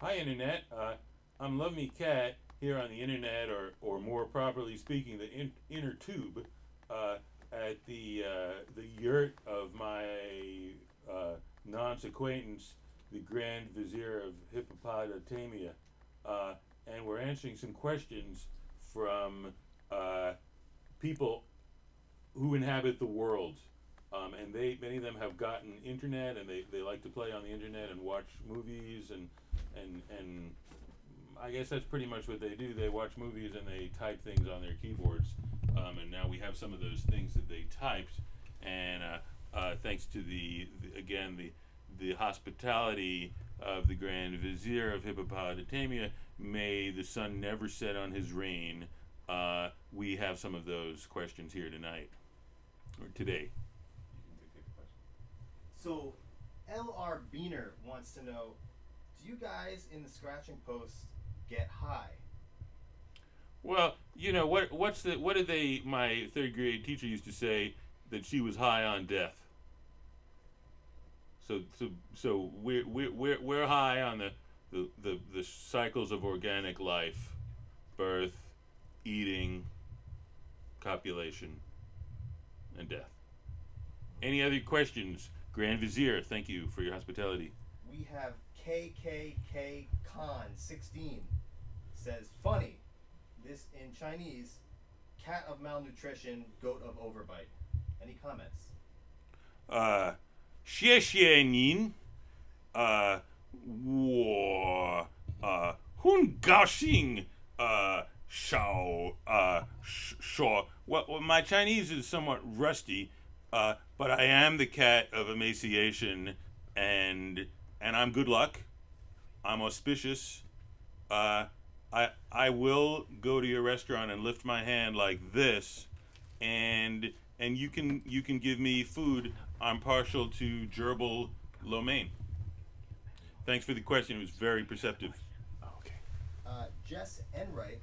Hi, Internet. I'm Love Me Cat here on the Internet, or more properly speaking, the inner tube, at the yurt of my nonce acquaintance, the Grand Vizier of Hippopotamia. And we're answering some questions from people who inhabit the world. And many of them have gotten internet, and they like to play on the internet and watch movies, and I guess that's pretty much what they do. They watch movies and they type things on their keyboards. And now we have some of those things that they typed, and thanks to the hospitality of the Grand Vizier of Hippopotamia, may the sun never set on his reign. We have some of those questions here tonight, or today. So, L.R. Beaner wants to know, do you guys in the scratching post get high? Well, you know what did my third grade teacher used to say, that she was high on death. So we're high on the cycles of organic life, birth, eating, copulation, and death. Any other questions? Grand Vizier, thank you for your hospitality. We have KKK Khan 16 says, funny, this in Chinese, cat of malnutrition, goat of overbite. Any comments? 谢谢您，我很高兴说. Well, my Chinese is somewhat rusty, but I am the cat of emaciation, and I'm good luck. I'm auspicious. I will go to your restaurant and lift my hand like this, and you can give me food. I'm partial to gerbil lo mein. Thanks for the question. It was very perceptive. Okay. Jess Enright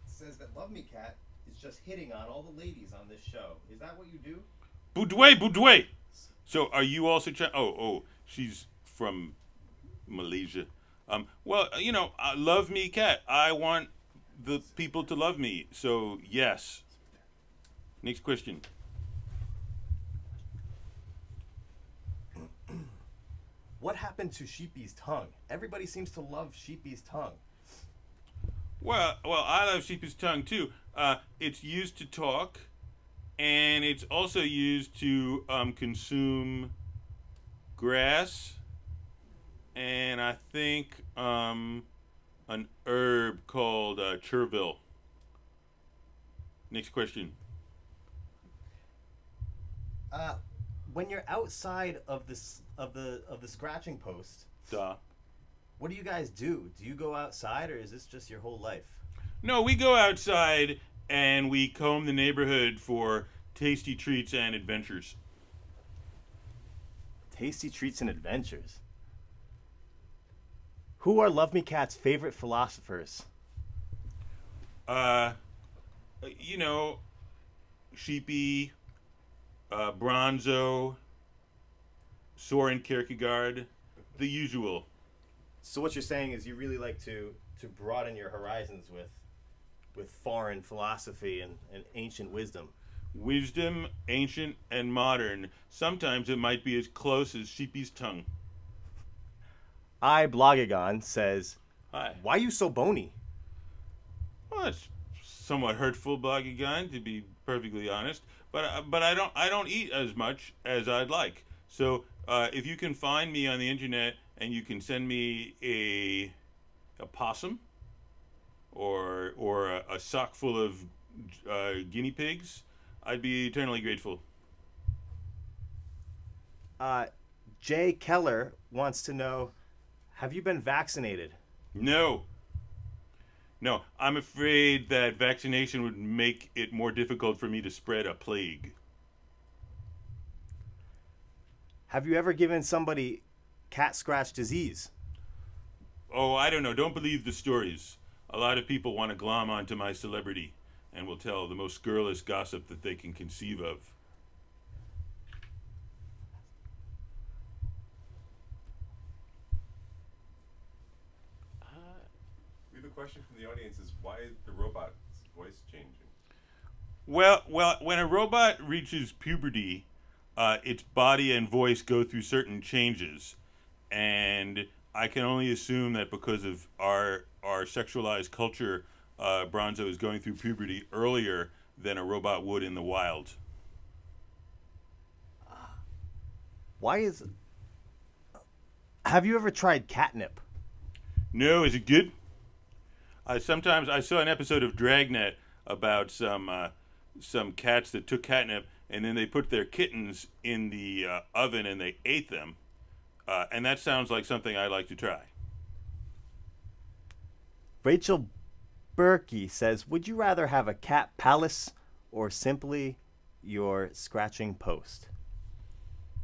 says that Love Me Cat is just hitting on all the ladies on this show. Is that what you do? Budway. So are you also she's from Malaysia. Well, Love Me Cat. I want the people to love me. So yes. Next question. What happened to Sheepy's tongue? Everybody seems to love Sheepy's tongue. Well, I love Sheepy's tongue too. It's used to talk, and it's also used to consume grass, and I think an herb called chervil. Next question. When you're outside of the scratching post, what do you guys do? Do you go outside, or is this just your whole life? No, we go outside and we comb the neighborhood for tasty treats and adventures. Tasty treats and adventures. Who are Love Me Cat's favorite philosophers? Sheepy, Bronzo, Soren Kierkegaard, the usual. So what you're saying is you really like to broaden your horizons with foreign philosophy and ancient wisdom. Wisdom, ancient and modern. Sometimes it might be as close as Sheepy's tongue. Blogagon says, Hi. Why you so bony? Well, it's somewhat hurtful, Blogagon, to be perfectly honest. But I don't eat as much as I'd like. So if you can find me on the internet and you can send me a possum or a sock full of guinea pigs, I'd be eternally grateful. Jay Keller wants to know, have you been vaccinated? No, I'm afraid that vaccination would make it more difficult for me to spread a plague. Have you ever given somebody cat scratch disease? Oh, I don't know. Don't believe the stories. A lot of people want to glom onto my celebrity and will tell the most scurrilous gossip that they can conceive of. question from the audience is, why is the robot's voice changing? Well, when a robot reaches puberty, its body and voice go through certain changes, and I can only assume that because of our sexualized culture, Bronzo is going through puberty earlier than a robot would in the wild. Why is... Have you ever tried catnip? No, is it good? Sometimes I saw an episode of Dragnet about some cats that took catnip and then they put their kittens in the oven and they ate them, and that sounds like something I'd like to try. Rachel Berkey says, would you rather have a cat palace or simply your scratching post?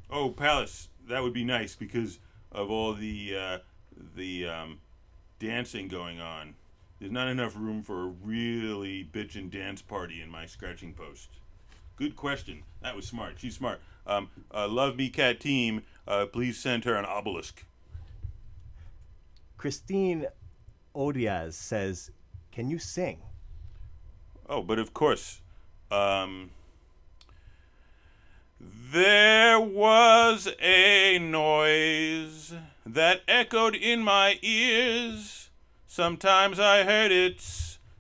Oh, palace, that would be nice because of all the dancing going on. There's not enough room for a really bitchin' dance party in my scratching post. Good question. That was smart. She's smart. Love Me Cat team, please send her an obelisk. Christine Odiaz says, can you sing? Oh, but of course. There was a noise that echoed in my ears. Sometimes I heard it,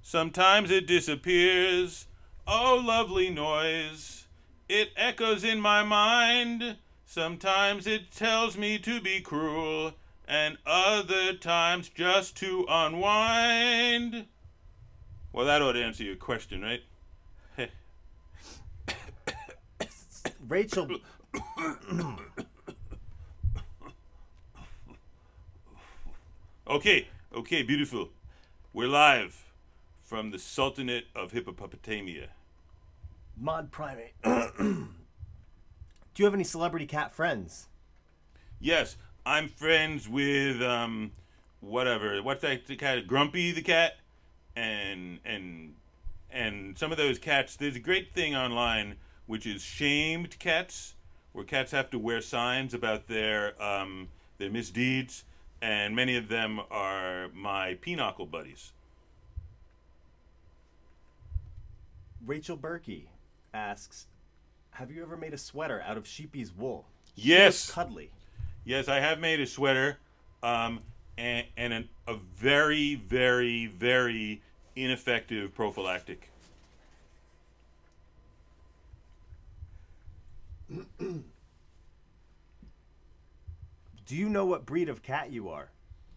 sometimes it disappears. Oh, lovely noise, it echoes in my mind. Sometimes it tells me to be cruel, and other times just to unwind. Well, that ought to answer your question, right? Rachel... Okay, beautiful. We're live from the Sultanate of Hippopotamia. Mod Primate. Do you have any celebrity cat friends? Yes, I'm friends with whatever. What's that cat? Grumpy the cat, and some of those cats. There's a great thing online which is shamed cats, where cats have to wear signs about their misdeeds, and many of them are my pinochle buddies. Rachel Berkey asks, have you ever made a sweater out of Sheepy's wool? Yes. Cuddly. Yes, I have made a sweater, and a very, very, very ineffective prophylactic. Do you know what breed of cat you are?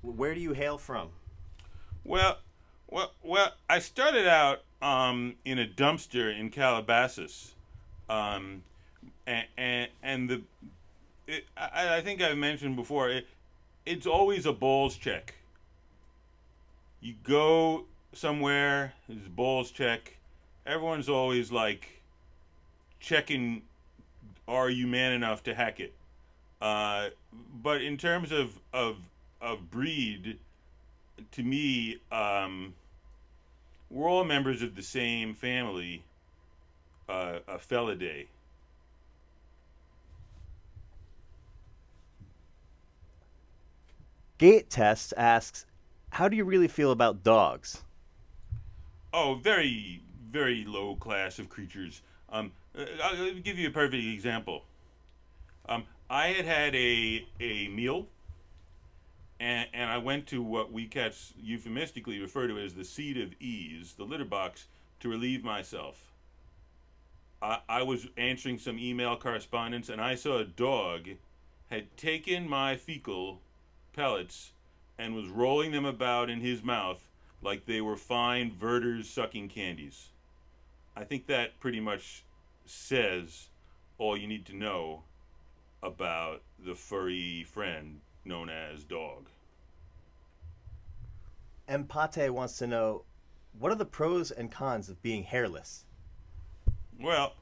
Where do you hail from? Well, I started out in a dumpster in Calabasas, and I think I've mentioned before, it's always a balls check. You go somewhere, there's a balls check. Everyone's always like checking, are you man enough to hack it? But in terms of breed, to me, we're all members of the same family, Felidae. Gate Test asks, how do you really feel about dogs? Oh, very, very low class of creatures. I'll give you a perfect example. I had a meal, and I went to what we cats euphemistically refer to as the seat of ease, the litter box, to relieve myself. I was answering some email correspondence, and I saw a dog had taken my fecal pellets and was rolling them about in his mouth like they were fine Werther's sucking candies. I think that pretty much says all you need to know about the furry friend known as dog. Empate wants to know, what are the pros and cons of being hairless? Well,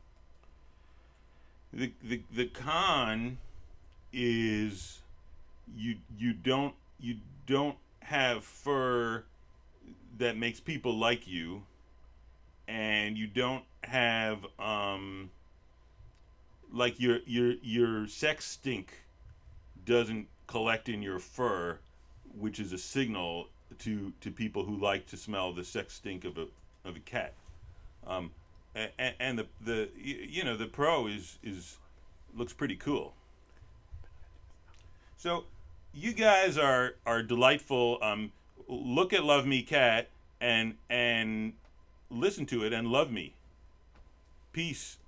the con is you don't have fur that makes people like you, and you don't have like your sex stink doesn't collect in your fur, which is a signal to people who like to smell the sex stink of a cat. And the you know, the Pro is looks pretty cool. So you guys are delightful. Look at Love Me Cat and listen to it and love me. Peace.